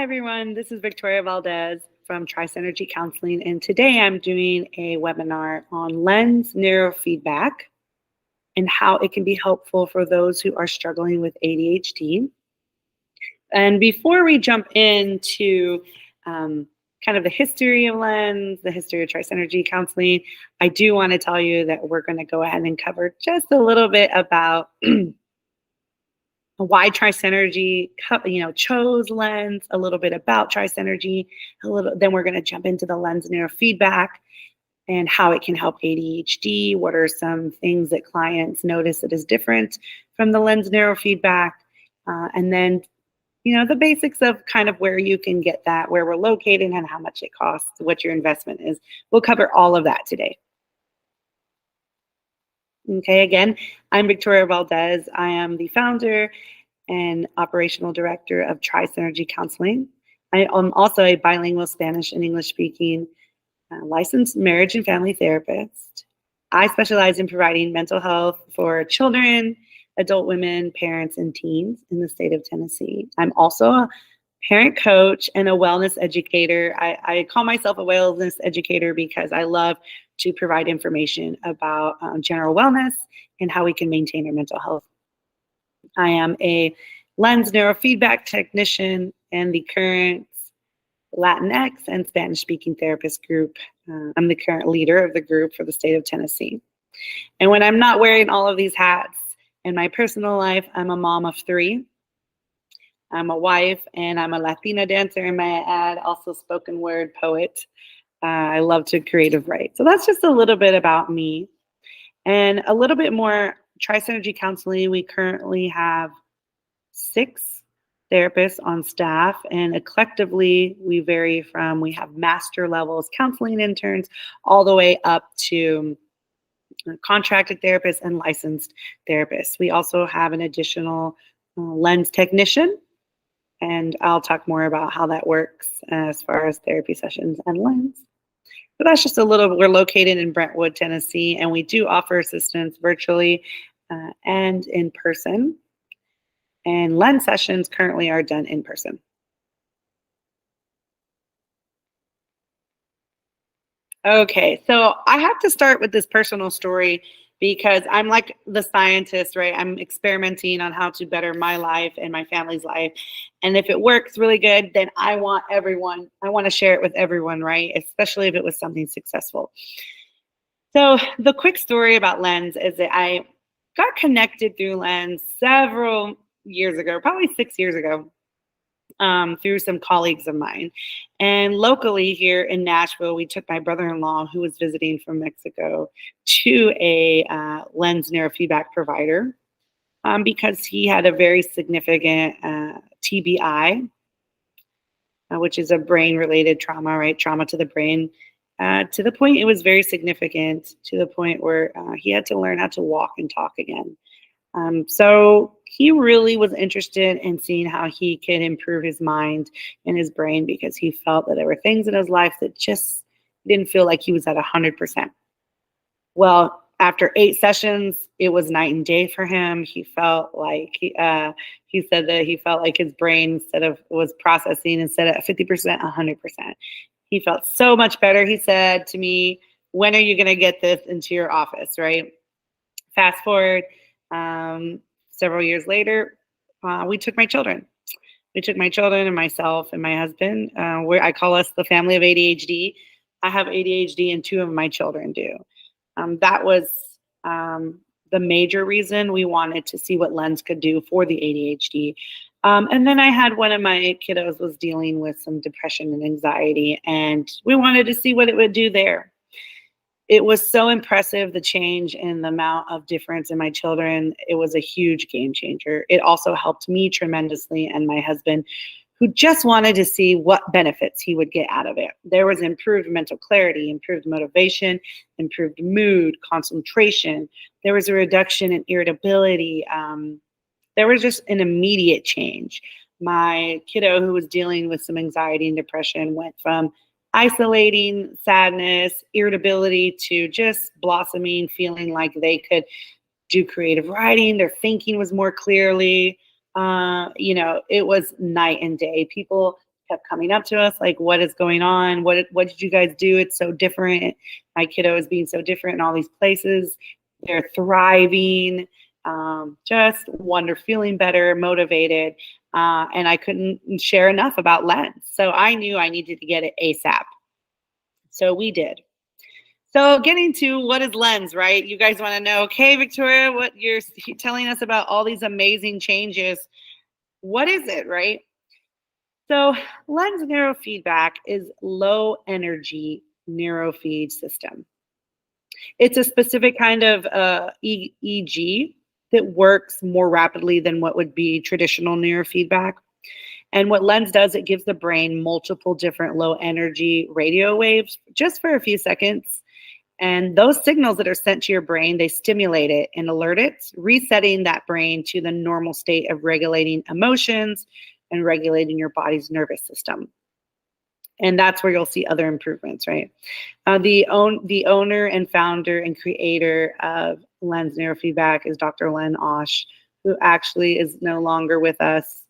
everyone, this is Victoria Valdez from Tri-Synergy Counseling, and today I'm doing a webinar on LENS Neurofeedback and how it can be helpful for those who are struggling with ADHD. And before we jump into kind of the history of LENS, the history of Tri-Synergy Counseling, I do want to tell you that we're going to go ahead and cover just a little bit about why Tri-Synergy, chose LENS, a little bit about Tri-Synergy, then we're going to jump into the LENS Neurofeedback and how it can help ADHD. What are some things that clients notice that is different from the LENS Neurofeedback? And then, the basics of kind of where you can get that, where we're located and how much it costs, what your investment is. We'll cover all of that today. Okay, again, I'm Victoria Valdez. I am the founder and operational director of Tri-Synergy Counseling. I am also a bilingual Spanish and English speaking licensed marriage and family therapist. I specialize in providing mental health for children, adult women, parents, and teens in the state of Tennessee. I'm also a parent coach and a wellness educator. I call myself a wellness educator because I love to provide information about general wellness and how we can maintain our mental health. I am a LENS Neurofeedback technician and the current Latinx and Spanish-speaking therapist group. I'm the current leader of the group for the state of Tennessee. And when I'm not wearing all of these hats in my personal life, I'm a mom of 3. I'm a wife, and I'm a Latina dancer, and may I add, also spoken word poet. I love to creative write. So that's just a little bit about me. And a little bit more Tri-Synergy Counseling. We currently have 6 therapists on staff, and collectively we vary from, we have master levels counseling interns all the way up to contracted therapists and licensed therapists. We also have an additional LENS technician, and I'll talk more about how that works as far as therapy sessions and LENS. But that's just a little, we're located in Brentwood, Tennessee, and we do offer assistance virtually and in person. And LENS sessions currently are done in person. Okay, so I have to start with this personal story because I'm like the scientist, right? I'm experimenting on how to better my life and my family's life. And if it works really good, then I want to share it with everyone, right? Especially if it was something successful. So the quick story about LENS is that I got connected through LENS several years ago, probably 6 years ago, through some colleagues of mine. And locally here in Nashville, we took my brother-in-law, who was visiting from Mexico, to a LENS Neurofeedback provider because he had a very significant TBI, which is a brain-related trauma, right? Trauma to the brain, to the point it was very significant, to the point where he had to learn how to walk and talk again. So he really was interested in seeing how he could improve his mind and his brain because he felt that there were things in his life that just didn't feel like he was at 100%. Well, after 8 sessions, it was night and day for him. He felt like, he said that he felt like his brain was processing instead of 50%, 100%. He felt so much better. He said to me, "When are you going to get this into your office?" Right? Fast forward. Several years later, we took my children. We took my children and myself and my husband. I call us the family of ADHD. I have ADHD and 2 of my children do. That was the major reason we wanted to see what LENS could do for the ADHD. And then I had one of my kiddos was dealing with some depression and anxiety, and we wanted to see what it would do there. It was so impressive, the change in the amount of difference in my children. It was a huge game changer. It also helped me tremendously and my husband, who just wanted to see what benefits he would get out of it. There was improved mental clarity, improved motivation, improved mood, concentration. There was a reduction in irritability. There was just an immediate change. My kiddo, who was dealing with some anxiety and depression, went from isolating, sadness, irritability to just blossoming, feeling like they could do creative writing. Their thinking was more clearly, it was night and day. People kept coming up to us like, what is going on? What did you guys do? It's so different. My kiddo is being so different in all these places. They're thriving, just wonderful, feeling better, motivated. And I couldn't share enough about LENS. So I knew I needed to get it ASAP. So we did. So getting to what is LENS, right? You guys want to know, okay, Victoria, what you're telling us about all these amazing changes. What is it, right? So LENS Neurofeedback is Low Energy Neurofeed System. It's a specific kind of EEG that works more rapidly than what would be traditional neurofeedback. And what LENS does, it gives the brain multiple different low energy radio waves just for a few seconds. And those signals that are sent to your brain, they stimulate it and alert it, resetting that brain to the normal state of regulating emotions and regulating your body's nervous system. And that's where you'll see other improvements, right? The owner and founder and creator of LENS Neurofeedback is Dr. Len Osh, who actually is no longer with us.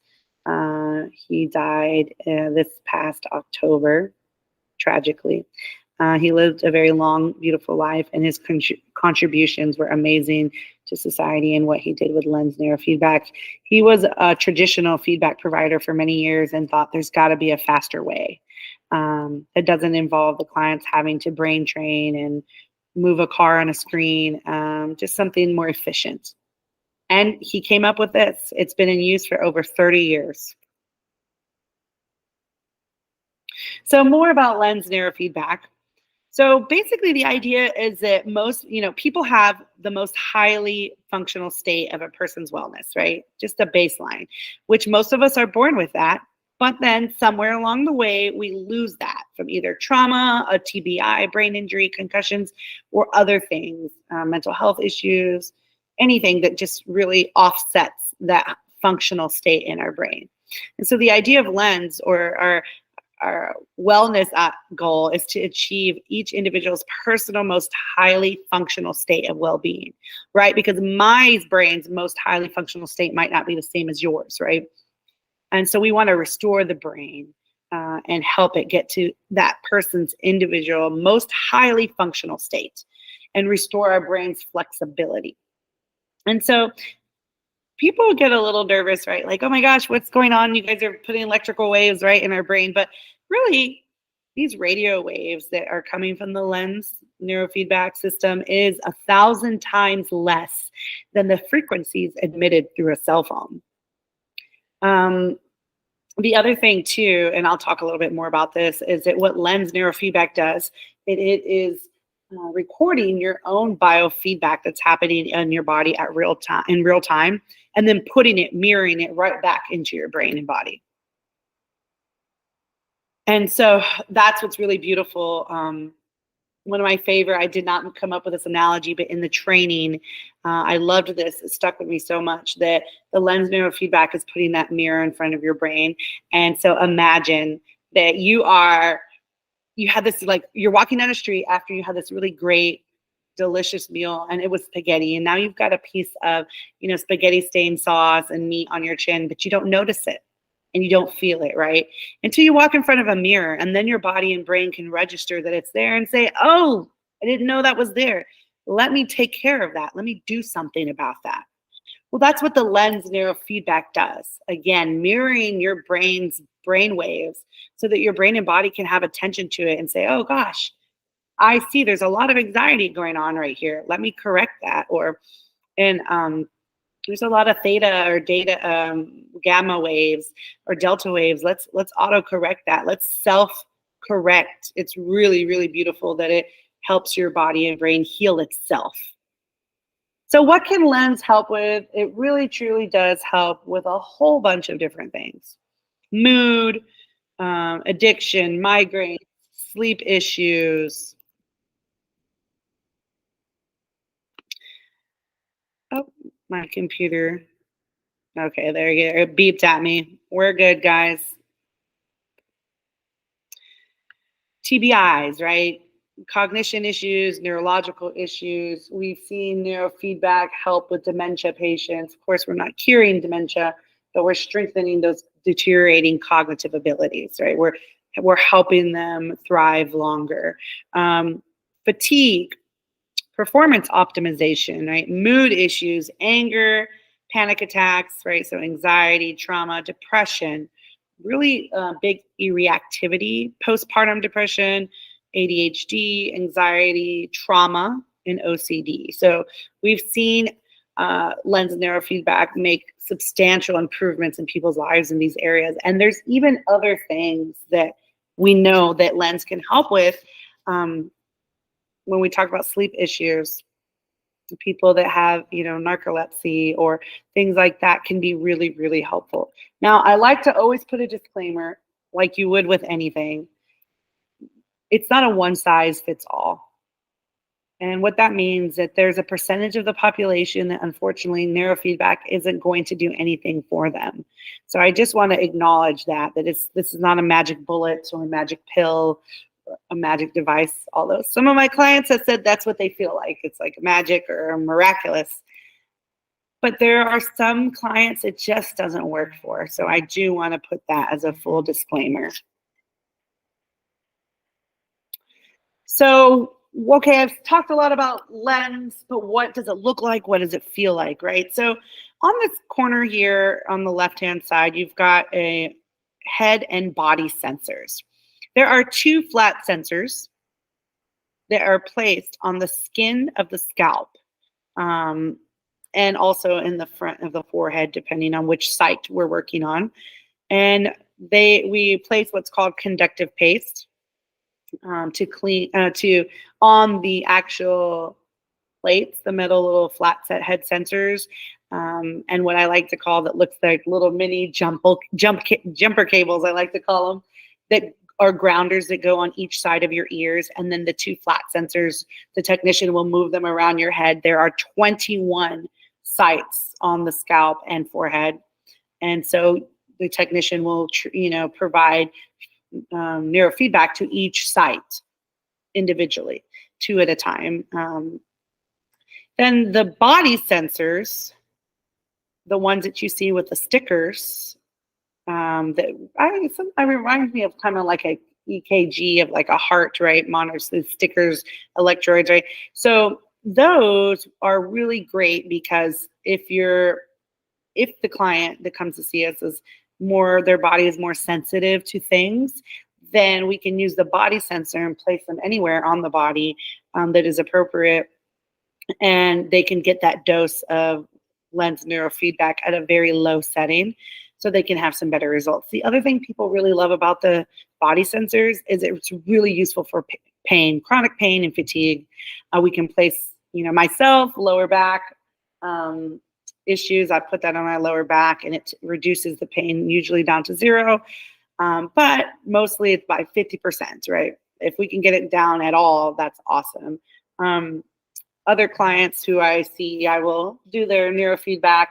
He died this past October, tragically. He lived a very long, beautiful life, and his contributions were amazing to society and what he did with LENS Neurofeedback. He was a traditional feedback provider for many years and thought there's got to be a faster way. It doesn't involve the clients having to brain train and move a car on a screen, just something more efficient. And he came up with this. It's been in use for over 30 years. So more about LENS Neurofeedback. So basically the idea is that most, people have the most highly functional state of a person's wellness, right? Just a baseline, which most of us are born with that. But then somewhere along the way, we lose that from either trauma, a TBI, brain injury, concussions, or other things, mental health issues, anything that just really offsets that functional state in our brain. And so the idea of LENS, or our wellness goal, is to achieve each individual's personal, most highly functional state of well-being, right? Because my brain's most highly functional state might not be the same as yours, right? And so we want to restore the brain and help it get to that person's individual, most highly functional state and restore our brain's flexibility. And so people get a little nervous, right? Like, oh my gosh, what's going on? You guys are putting electrical waves right in our brain. But really, these radio waves that are coming from the LENS Neurofeedback System is 1,000 times less than the frequencies emitted through a cell phone. The other thing too, and I'll talk a little bit more about this, is that what LENS Neurofeedback does, it is recording your own biofeedback that's happening in your body in real time, and then mirroring it right back into your brain and body. And so that's what's really beautiful. One of my favorite, I did not come up with this analogy, but in the training, I loved this. It stuck with me so much that the LENS Neurofeedback is putting that mirror in front of your brain. And so imagine that you had this, like, you're walking down a street after you had this really great, delicious meal, and it was spaghetti. And now you've got a piece of, spaghetti stained sauce and meat on your chin, but you don't notice it. And you don't feel it, right? Until you walk in front of a mirror, and then your body and brain can register that it's there and say, oh, I didn't know that was there. Let me take care of that. Let me do something about that. Well, that's what the LENS Neurofeedback does. Again, mirroring your brain's brain waves so that your brain and body can have attention to it and say, oh gosh, I see there's a lot of anxiety going on right here. Let me correct that. There's a lot of theta or gamma waves or delta waves. Let's auto-correct that. Let's self-correct. It's really, really beautiful that it helps your body and brain heal itself. So what can LENS help with? It really, truly does help with a whole bunch of different things. Mood, addiction, migraine, sleep issues. Oh, my computer. Okay, there you go. It beeped at me. We're good, guys. TBIs, right? Cognition issues, neurological issues. We've seen neurofeedback help with dementia patients. Of course, we're not curing dementia, but we're strengthening those deteriorating cognitive abilities, right? We're helping them thrive longer. Fatigue, performance optimization, right? Mood issues, anger, panic attacks, right? So anxiety, trauma, depression, really big reactivity, postpartum depression, ADHD, anxiety, trauma, and OCD. So we've seen LENS Neurofeedback make substantial improvements in people's lives in these areas. And there's even other things that we know that LENS can help with. When we talk about sleep issues, people that have, narcolepsy or things like that can be really, really helpful. Now, I like to always put a disclaimer, like you would with anything. It's not a one size fits all. And what that means that there's a percentage of the population that unfortunately neurofeedback isn't going to do anything for them. So I just want to acknowledge that this is not a magic bullet or a magic pill, a magic device, although some of my clients have said that's what they feel like. It's like magic or miraculous. But there are some clients it just doesn't work for. So I do want to put that as a full disclaimer. So, okay, I've talked a lot about LENS, but what does it look like? What does it feel like, right? So on this corner here on the left-hand side, you've got a head and body sensors. There are 2 flat sensors that are placed on the skin of the scalp and also in the front of the forehead, depending on which site we're working on. And we place what's called conductive paste to on the actual plates, the metal little flat set head sensors, and what I like to call that looks like little mini jumper cables, I like to call them, that are grounders that go on each side of your ears, and then the 2 flat sensors, the technician will move them around your head. There are 21 sites on the scalp and forehead, and so the technician will provide neurofeedback to each site individually, 2 at a time. Then the body sensors, the ones that you see with the stickers, that reminds me of kind of like a EKG of like a heart, right? Monitors, the stickers, electrodes, right? So those are really great because if the client that comes to see us is their body is more sensitive to things, then we can use the body sensor and place them anywhere on the body that is appropriate, and they can get that dose of LENS neurofeedback at a very low setting so they can have some better results. The other thing people really love about the body sensors is it's really useful for pain, chronic pain and fatigue. We can place, myself, lower back issues, I put that on my lower back and it reduces the pain usually down to 0. But mostly it's by 50%, right? If we can get it down at all, that's awesome. Other clients who I see, I will do their neurofeedback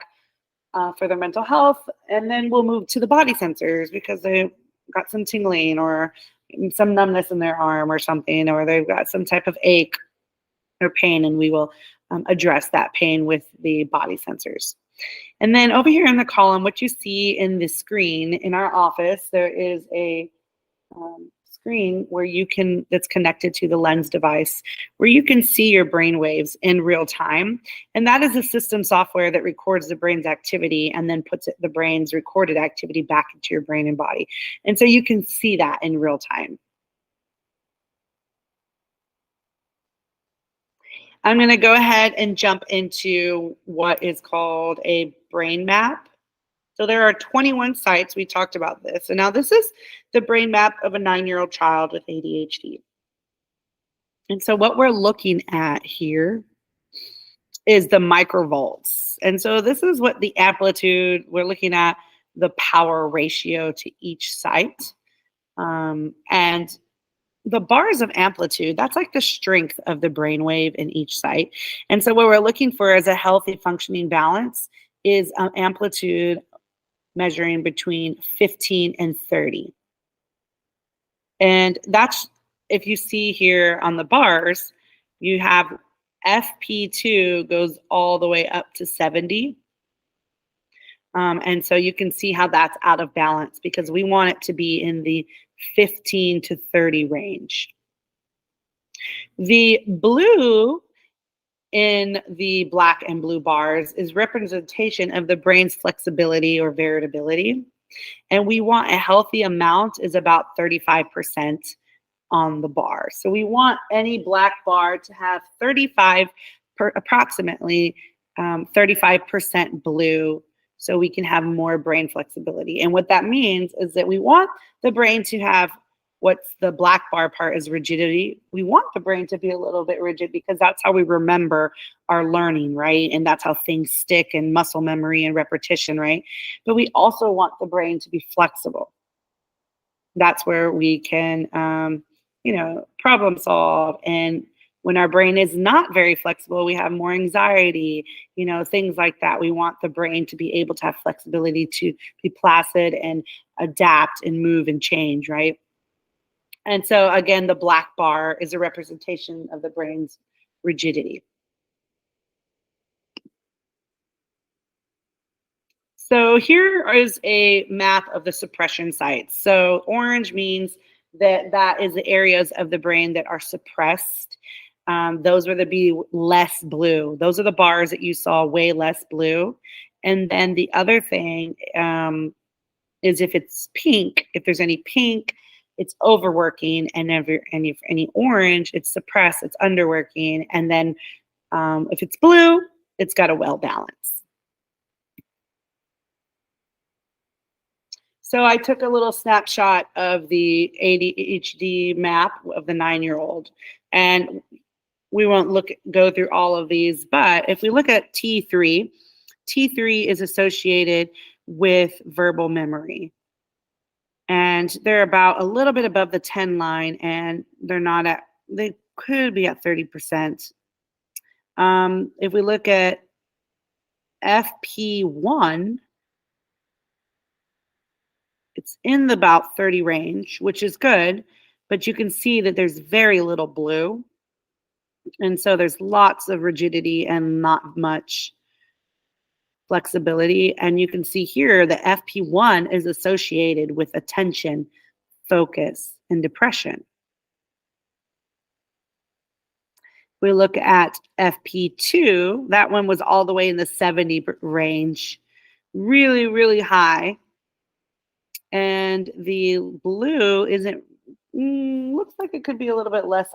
for their mental health, and then we'll move to the body sensors because they've got some tingling or some numbness in their arm or something, or they've got some type of ache or pain, and we will address that pain with the body sensors. And then over here in the column, what you see in the screen in our office, there is a screen where that's connected to the LENS device, where you can see your brain waves in real time. And that is a system software that records the brain's activity and then puts the brain's recorded activity back into your brain and body. And so you can see that in real time. I'm going to go ahead and jump into what is called a brain map. So there are 21 sites. We talked about this. And now this is the brain map of a 9-year-old child with ADHD. And so what we're looking at here is the microvolts. And so this is what the amplitude, we're looking at the power ratio to each site. And the bars of amplitude, that's like the strength of the brainwave in each site. And so what we're looking for as a healthy functioning balance is amplitude measuring between 15 and 30. And that's, if you see here on the bars, you have FP2 goes all the way up to 70. And so you can see how that's out of balance because we want it to be in the 15 to 30 range. The blue in the black and blue bars is representation of the brain's flexibility or variability. And we want a healthy amount is about 35% on the bar. So we want any black bar to have approximately 35% blue so we can have more brain flexibility. And what that means is that we want the brain to have what's the black bar part is rigidity. We want the brain to be a little bit rigid because that's how we remember our learning, right? And that's how things stick and muscle memory and repetition, right? But we also want the brain to be flexible. That's where we can, problem solve. And when our brain is not very flexible, we have more anxiety, things like that. We want the brain to be able to have flexibility to be placid and adapt and move and change, right? And so again, the black bar is a representation of the brain's rigidity. So here is a map of the suppression sites. So orange means that is the areas of the brain that are suppressed. Those would be less blue. Those are the bars that you saw, way less blue. And then the other thing is if it's pink, if there's any pink, it's overworking, and if any orange, it's suppressed, it's underworking, and then if it's blue, it's got a well balance. So I took a little snapshot of the ADHD map of the 9-year-old, and we won't go through all of these, but if we look at T3, T3 is associated with verbal memory. And they're about a little bit above the 10 line, and they could be at 30%. If we look at FP1, it's in the about 30 range, which is good, but you can see that there's very little blue. And so there's lots of rigidity and not much flexibility. And you can see here that FP1 is associated with attention, focus, and depression. We look at FP2, that one was all the way in the 70 range, really, really high. And the blue looks like it could be a little bit less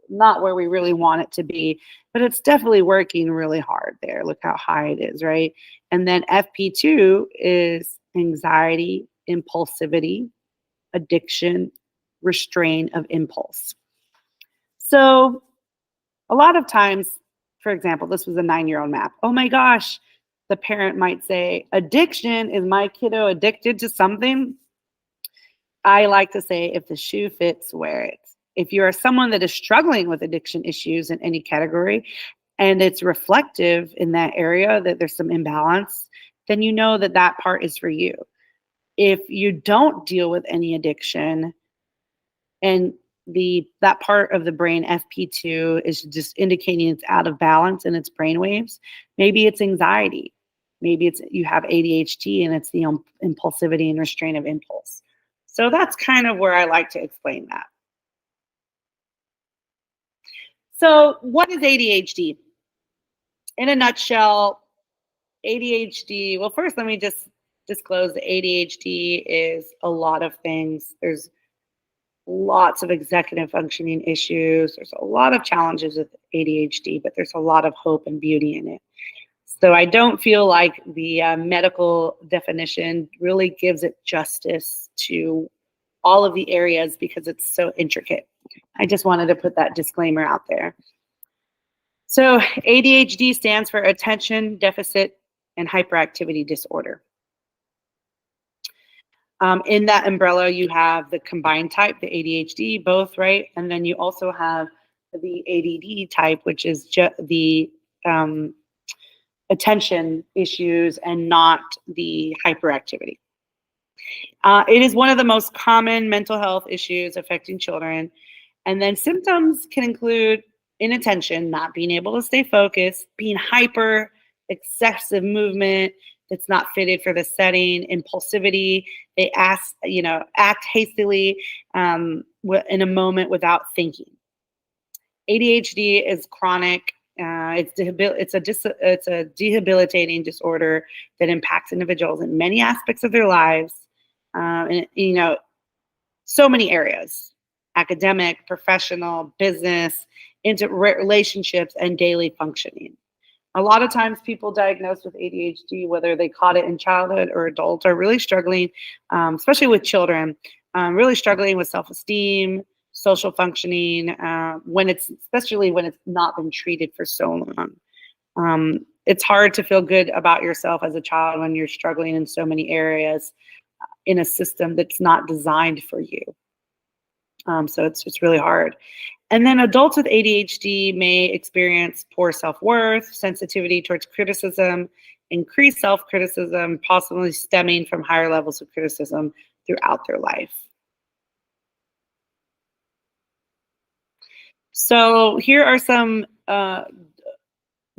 not where we really want it to be, but it's definitely working really hard there. Look how high it is, right? And then FP2 is anxiety, impulsivity, addiction, restraint of impulse. So a lot of times, for example, this was a 9-year-old map. Oh my gosh, the parent might say, addiction, is my kiddo addicted to something? I like to say, if the shoe fits, wear it. If you are someone that is struggling with addiction issues in any category, and it's reflective in that area that there's some imbalance, then you know that part is for you. If you don't deal with any addiction and that part of the brain, FP2, is just indicating it's out of balance in its brain waves, maybe it's anxiety. Maybe you have ADHD and it's the impulsivity and restraint of impulse. So that's kind of where I like to explain that. So what is ADHD? In a nutshell, ADHD, well, first let me just disclose that ADHD is a lot of things. There's lots of executive functioning issues. There's a lot of challenges with ADHD, but there's a lot of hope and beauty in it. So I don't feel like the medical definition really gives it justice to all of the areas because it's so intricate. I just wanted to put that disclaimer out there. So ADHD stands for Attention Deficit and Hyperactivity Disorder. In that umbrella, you have the combined type, the ADHD, both, right? And then you also have the ADD type, which is just the attention issues and not the hyperactivity. It is one of the most common mental health issues affecting children. And then symptoms can include inattention, not being able to stay focused, being hyper, excessive movement, that's not fitted for the setting, impulsivity. They act hastily in a moment without thinking. ADHD is chronic. It's a debilitating disorder that impacts individuals in many aspects of their lives, and so many areas: academic, professional, business, into relationships, and daily functioning. A lot of times people diagnosed with ADHD, whether they caught it in childhood or adults, are really struggling, especially with children, really struggling with self-esteem, social functioning, especially when it's not been treated for so long. It's hard to feel good about yourself as a child when you're struggling in so many areas in a system that's not designed for you. So it's really hard. And then adults with ADHD may experience poor self-worth, sensitivity towards criticism, increased self-criticism, possibly stemming from higher levels of criticism throughout their life. So here are some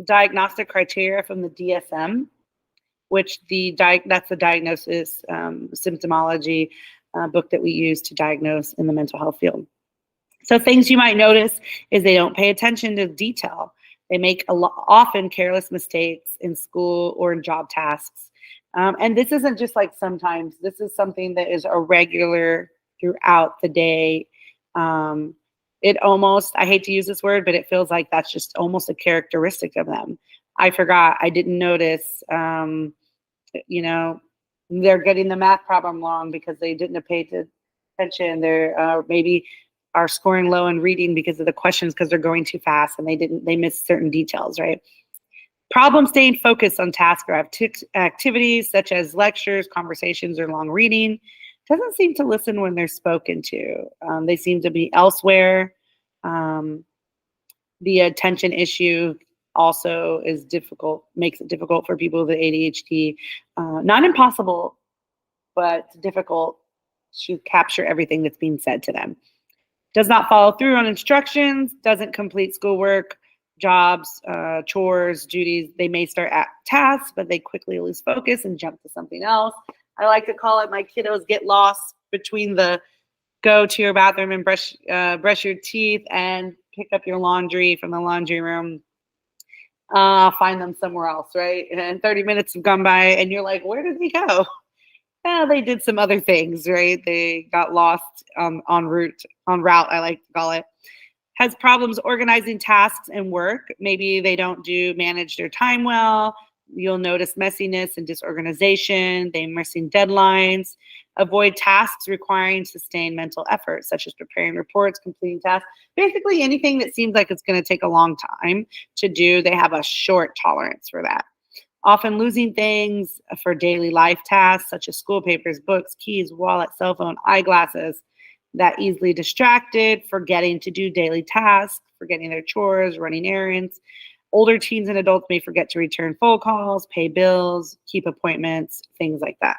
diagnostic criteria from the DSM, which that's the diagnosis symptomology book that we use to diagnose in the mental health field. So things you might notice is they don't pay attention to detail. They make often careless mistakes in school or in job tasks. And this isn't just like sometimes. This is something that is a regular throughout the day. It almost, I hate to use this word, but it feels like that's just almost a characteristic of them. I forgot. I didn't notice. They're getting the math problem wrong because they didn't pay attention. They're maybe are scoring low in reading because of the questions because they're going too fast and they missed certain details, right? Problem staying focused on tasks or activities such as lectures, conversations, or long reading. Doesn't seem to listen when they're spoken to. They seem to be elsewhere. The attention issue also is difficult, makes it difficult for people with ADHD. Not impossible, but difficult to capture everything that's being said to them. Does not follow through on instructions, doesn't complete schoolwork, jobs, chores, duties. They may start at tasks, but they quickly lose focus and jump to something else. I like to call it my kiddos get lost between the go to your bathroom and brush your teeth and pick up your laundry from the laundry room. Find them somewhere else, right? And 30 minutes have gone by and you're like, where did they go? They did some other things, right? They got lost en route, I like to call it. Has problems organizing tasks and work. Maybe they don't manage their time well. You'll notice messiness and disorganization. They're missing deadlines. Avoid tasks requiring sustained mental effort, such as preparing reports, completing tasks. Basically anything that seems like it's going to take a long time to do, they have a short tolerance for that. Often losing things for daily life tasks, such as school papers, books, keys, wallet, cell phone, eyeglasses. That easily distracted, forgetting to do daily tasks, forgetting their chores, running errands. Older teens and adults may forget to return phone calls, pay bills, keep appointments, things like that.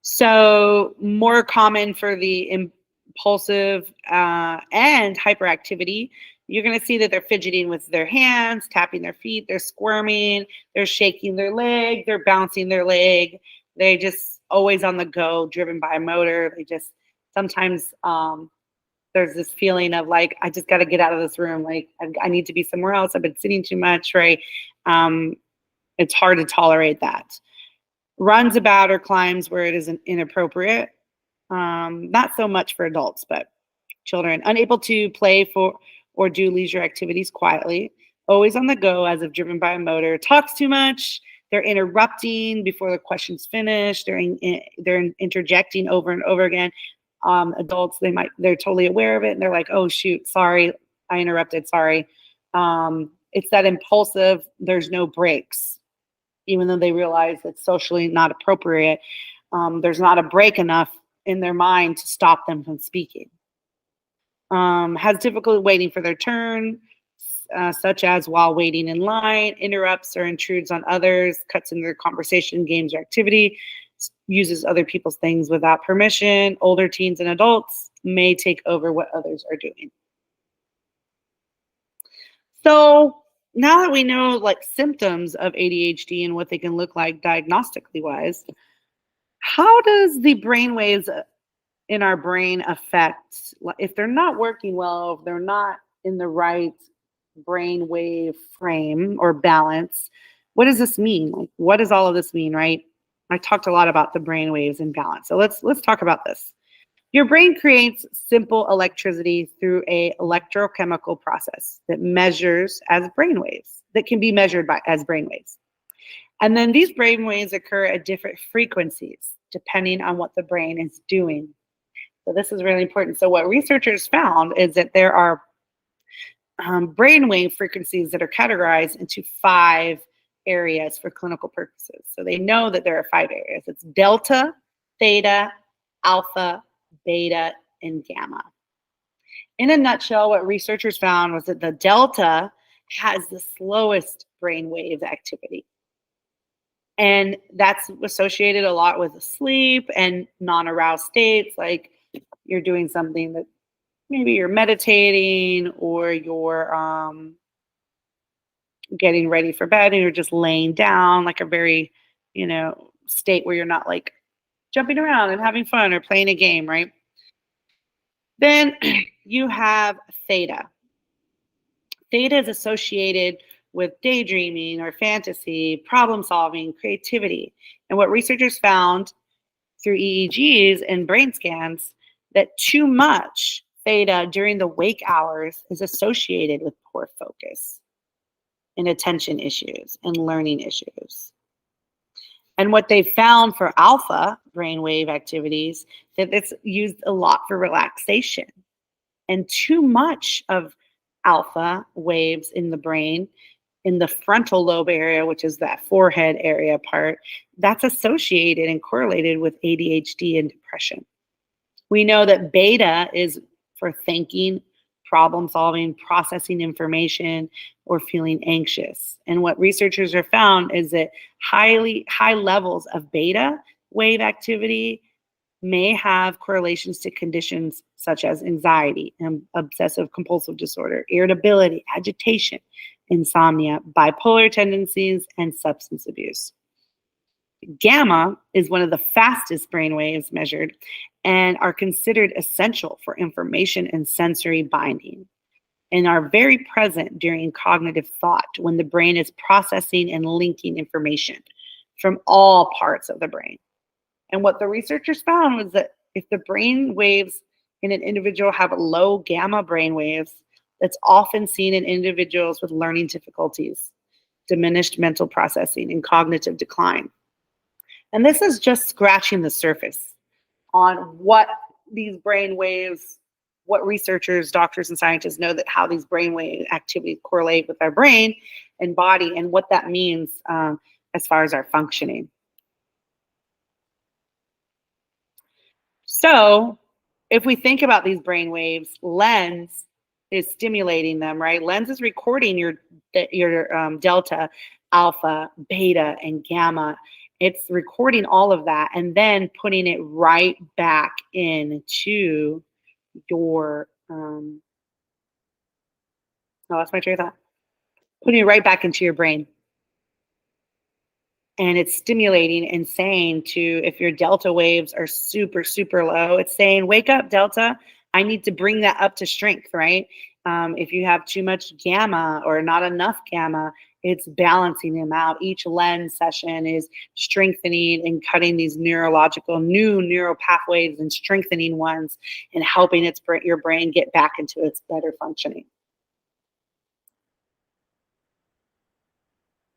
So more common for the impulsive and hyperactivity, you're going to see that they're fidgeting with their hands, tapping their feet, they're squirming, they're shaking their leg, they're bouncing their leg. They just always on the go, driven by a motor. They just sometimes there's this feeling of like, I just got to get out of this room. Like I need to be somewhere else. I've been sitting too much, right? It's hard to tolerate that. Runs about or climbs where it is inappropriate. Not so much for adults, but children. Unable to play for or do leisure activities quietly. Always on the go as if driven by a motor. Talks too much. They're interrupting before the question's finished. They're interjecting over and over again. Adults, they're totally aware of it and they're like, oh shoot, sorry, I interrupted, sorry. It's that impulsive, there's no breaks. Even though they realize it's socially not appropriate, there's not a break enough in their mind to stop them from speaking. Has difficulty waiting for their turn, such as while waiting in line, interrupts or intrudes on others, cuts into their conversation, games, or activity, uses other people's things without permission. Older teens and adults may take over what others are doing. So now that we know like symptoms of ADHD and what they can look like diagnostically wise, how does the brain waves in our brain affect, if they're not working well, if they're not in the right brain wave frame or balance, what does this mean? Like, what does all of this mean, right? I talked a lot about the brain waves and balance. So let's talk about this. Your brain creates simple electricity through a electrochemical process that measures as brain waves, that can be measured by as brain waves. And then these brain waves occur at different frequencies depending on what the brain is doing. So this is really important. So what researchers found is that there are brainwave frequencies that are categorized into 5 areas for clinical purposes. So they know that there are 5 areas. It's delta, theta, alpha, beta, and gamma. In a nutshell, what researchers found was that the delta has the slowest brainwave activity. And that's associated a lot with sleep and non-aroused states, like you're doing something that maybe you're meditating or you're getting ready for bed and you're just laying down, like a very, state where you're not like jumping around and having fun or playing a game, right? Then you have theta. Theta is associated with daydreaming or fantasy, problem solving, creativity. And what researchers found through EEGs and brain scans, that too much theta during the wake hours is associated with poor focus and attention issues and learning issues. And what they found for alpha brainwave activities, that it's used a lot for relaxation. And too much of alpha waves in the brain, in the frontal lobe area, which is that forehead area part, that's associated and correlated with ADHD and depression. We know that beta is for thinking, problem solving, processing information, or feeling anxious. And what researchers have found is that high levels of beta wave activity may have correlations to conditions such as anxiety and obsessive compulsive disorder, irritability, agitation, insomnia, bipolar tendencies, and substance abuse. Gamma is one of the fastest brain waves measured and are considered essential for information and sensory binding, and are very present during cognitive thought when the brain is processing and linking information from all parts of the brain. And what the researchers found was that if the brain waves in an individual have low gamma brain waves, that's often seen in individuals with learning difficulties, diminished mental processing, and cognitive decline. And this is just scratching the surface on what these brain waves, what researchers, doctors, and scientists know that how these brainwave activities correlate with our brain and body and what that means as far as our functioning. So if we think about these brain waves, LENS is stimulating them, right? LENS is recording your delta, alpha, beta, and gamma. It's recording all of that and then putting it right back into your, I lost my train of thought. Putting it right back into your brain. And it's stimulating and saying to, if your delta waves are super, super low, it's saying, wake up, delta. I need to bring that up to strength, right? If you have too much gamma or not enough gamma, it's balancing them out. Each LENS session is strengthening and cutting these neurological new neural pathways and strengthening ones and helping your brain get back into its better functioning.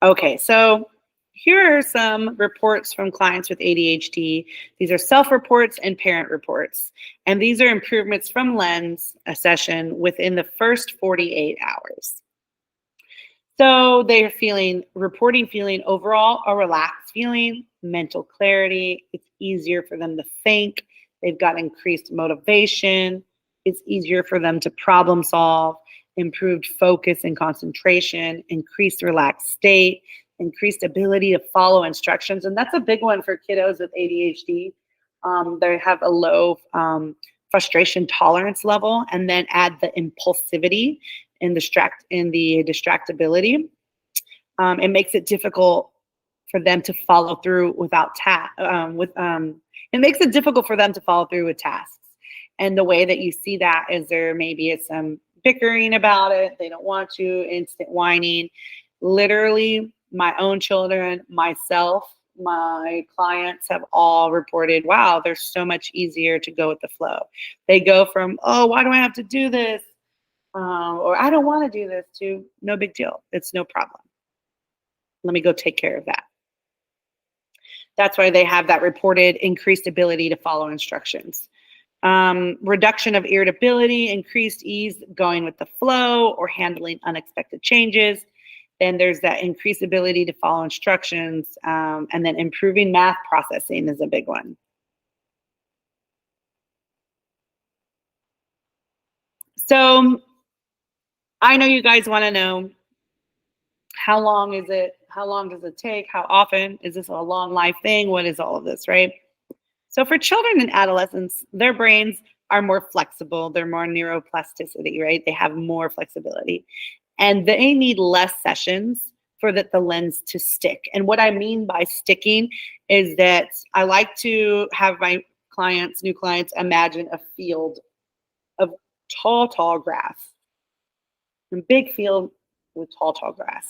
Okay, so here are some reports from clients with ADHD. These are self-reports and parent reports. And these are improvements from LENS, a session, within the first 48 hours. So they're reporting feeling overall a relaxed feeling, mental clarity. It's easier for them to think. They've got increased motivation. It's easier for them to problem solve, improved focus and concentration, increased relaxed state, increased ability to follow instructions. And that's a big one for kiddos with ADHD. They have a low frustration tolerance level, and then add the impulsivity in the distractibility. It makes it difficult for them to follow through it makes it difficult for them to follow through with tasks. And the way that you see that is there maybe it's some bickering about it. They don't want to, instant whining. Literally, my own children, myself, my clients have all reported, wow, they're so much easier to go with the flow. They go from, oh, why do I have to do this? Or I don't want to do this, to no big deal. It's no problem. Let me go take care of that. That's why they have that reported increased ability to follow instructions. Reduction of irritability, increased ease going with the flow or handling unexpected changes. Then there's that increased ability to follow instructions, and then improving math processing is a big one. So I know you guys want to know, how long is it? How long does it take? How often? Is this a long life thing? What is all of this, right? So for children and adolescents, their brains are more flexible. They're more neuroplasticity, right? They have more flexibility. And they need less sessions for the lens to stick. And what I mean by sticking is that I like to have my new clients, imagine a field of tall grass. A big field with tall grass.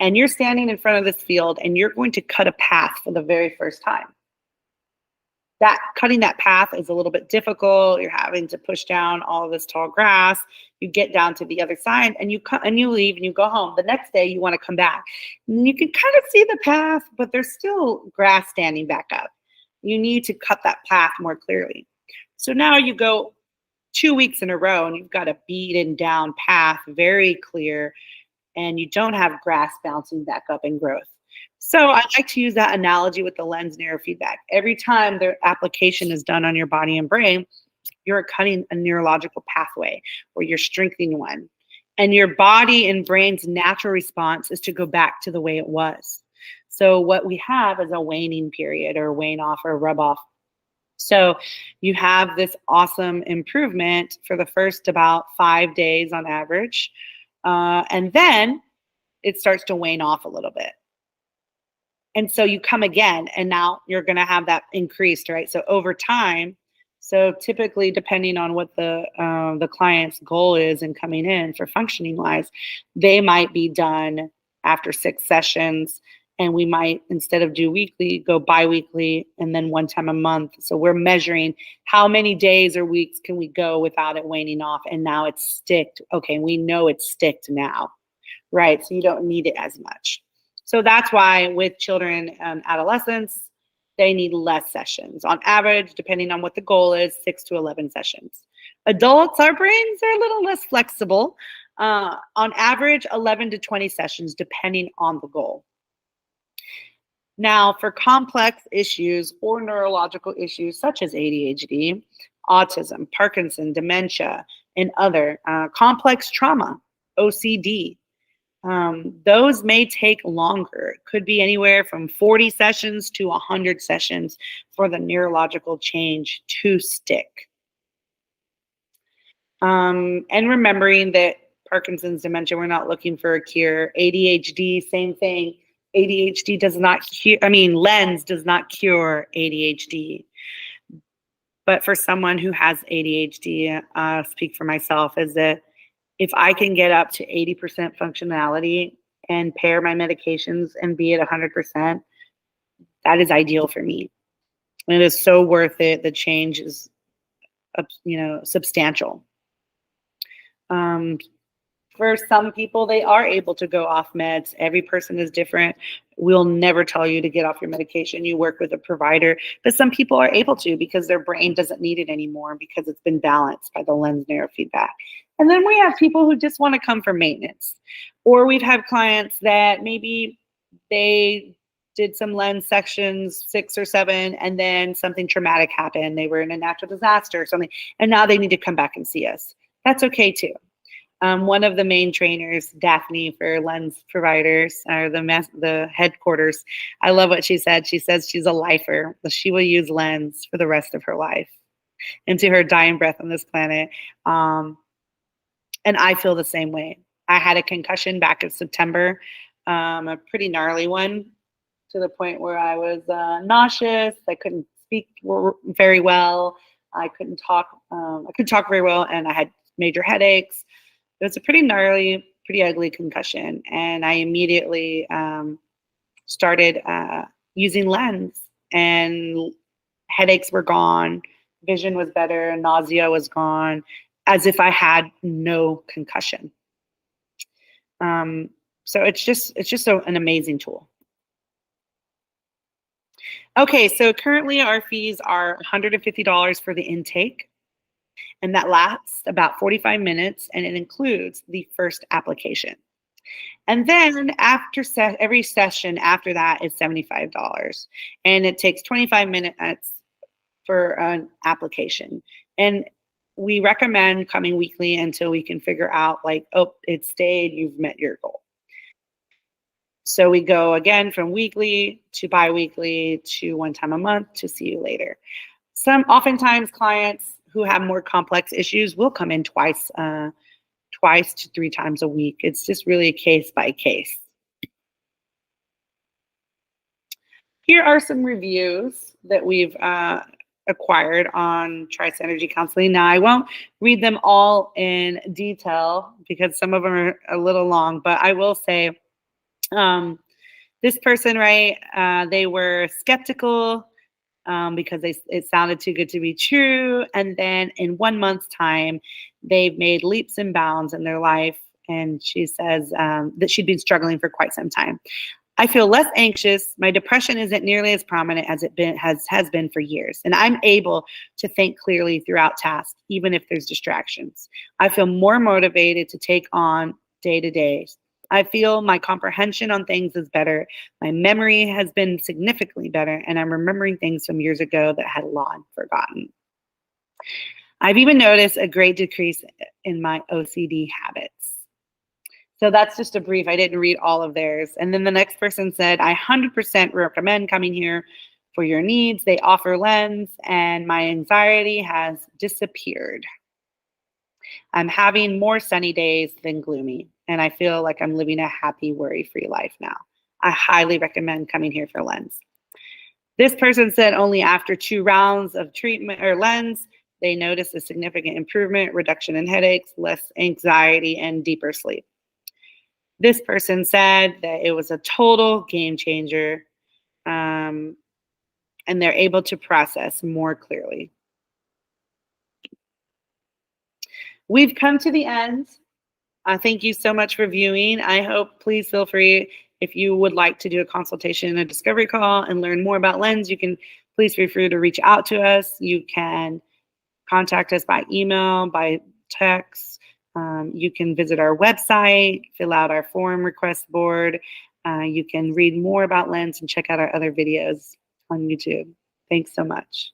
And you're standing in front of this field and you're going to cut a path for the very first time. Cutting that path is a little bit difficult. You're having to push down all of this tall grass. You get down to the other side and you leave and you go home. The next day you want to come back. And you can kind of see the path, but there's still grass standing back up. You need to cut that path more clearly. So now you go 2 weeks in a row and you've got a beaten down path, very clear, and you don't have grass bouncing back up in growth. So I like to use that analogy with the LENS Neurofeedback. Every time the application is done on your body and brain, you're cutting a neurological pathway or you're strengthening one. And your body and brain's natural response is to go back to the way it was. So what we have is a waning period or wane off or rub off. So you have this awesome improvement for the first about 5 days on average. And then it starts to wane off a little bit. And so you come again, and now you're going to have that increased, right? So over time, so typically depending on what the client's goal is in coming in for functioning wise, they might be done after 6 sessions. And we might, instead of do weekly, go bi-weekly and then 1 time a month. So we're measuring how many days or weeks can we go without it waning off. And now it's sticked. Okay, we know it's sticked now, right? So you don't need it as much. So that's why with children and adolescents, they need less sessions. On average, depending on what the goal is, 6 to 11 sessions. Adults, our brains are a little less flexible. On average, 11 to 20 sessions, depending on the goal. Now, for complex issues or neurological issues such as ADHD, autism, Parkinson, dementia, and other complex trauma, OCD, those may take longer. It could be anywhere from 40 sessions to 100 sessions for the neurological change to stick. And remembering that Parkinson's, dementia, we're not looking for a cure. ADHD, same thing. ADHD does not cure, LENS does not cure ADHD. But for someone who has ADHD, speak for myself, is that if I can get up to 80% functionality and pair my medications and be at 100%, that is ideal for me. And it is so worth it. The change is, substantial. For some people, they are able to go off meds. Every person is different. We'll never tell you to get off your medication. You work with a provider. But some people are able to because their brain doesn't need it anymore because it's been balanced by the LENS Neurofeedback. And then we have people who just want to come for maintenance. Or we've had clients that maybe they did some LENS sections, 6 or 7, and then something traumatic happened. They were in a natural disaster or something, and now they need to come back and see us. That's okay too. One of the main trainers, Daphne, for LENS providers, or the headquarters, I love what she said. She says she's a lifer. She will use LENS for the rest of her life into her dying breath on this planet. And I feel the same way. I had a concussion back in September, a pretty gnarly one, to the point where I was nauseous. I couldn't speak very well. I couldn't talk. I couldn't talk very well, and I had major headaches. It was a pretty gnarly, pretty ugly concussion, and I immediately started using LENS, and headaches were gone, vision was better, nausea was gone, as if I had no concussion. So it's just an amazing tool. Okay, so currently our fees are $150 for the intake, and that lasts about 45 minutes, and it includes the first application. And then after every session after that is $75, and it takes 25 minutes for an application. And we recommend coming weekly until we can figure out, like, oh, it stayed, you've met your goal. So we go again from weekly to biweekly to one time a month to see you later. Oftentimes clients who have more complex issues will come in twice to 3 times a week. It's just really a case by case. Here are some reviews that we've acquired on Trice Energy Counseling. Now, I won't read them all in detail because some of them are a little long, but I will say this person, right, they were skeptical because it sounded too good to be true. And then in 1 month's time, they've made leaps and bounds in their life. And she says that she'd been struggling for quite some time. I feel less anxious. My depression isn't nearly as prominent as it has been for years. And I'm able to think clearly throughout tasks, even if there's distractions. I feel more motivated to take on day to day. I feel my comprehension on things is better. My memory has been significantly better, and I'm remembering things from years ago that I had long forgotten. I've even noticed a great decrease in my OCD habits. So that's just a brief. I didn't read all of theirs. And then the next person said, I 100% recommend coming here for your needs. They offer LENS, and my anxiety has disappeared. I'm having more sunny days than gloomy, and I feel like I'm living a happy, worry-free life now. I highly recommend coming here for LENS. This person said only after 2 rounds of treatment or LENS, they noticed a significant improvement, reduction in headaches, less anxiety, and deeper sleep. This person said that it was a total game changer, and they're able to process more clearly. We've come to the end. Thank you so much for viewing. I hope, please feel free, if you would like to do a consultation, a discovery call, and learn more about LENS, you can please feel free to reach out to us. You can contact us by email, by text. You can visit our website, fill out our form request board. You can read more about LENS and check out our other videos on YouTube. Thanks so much.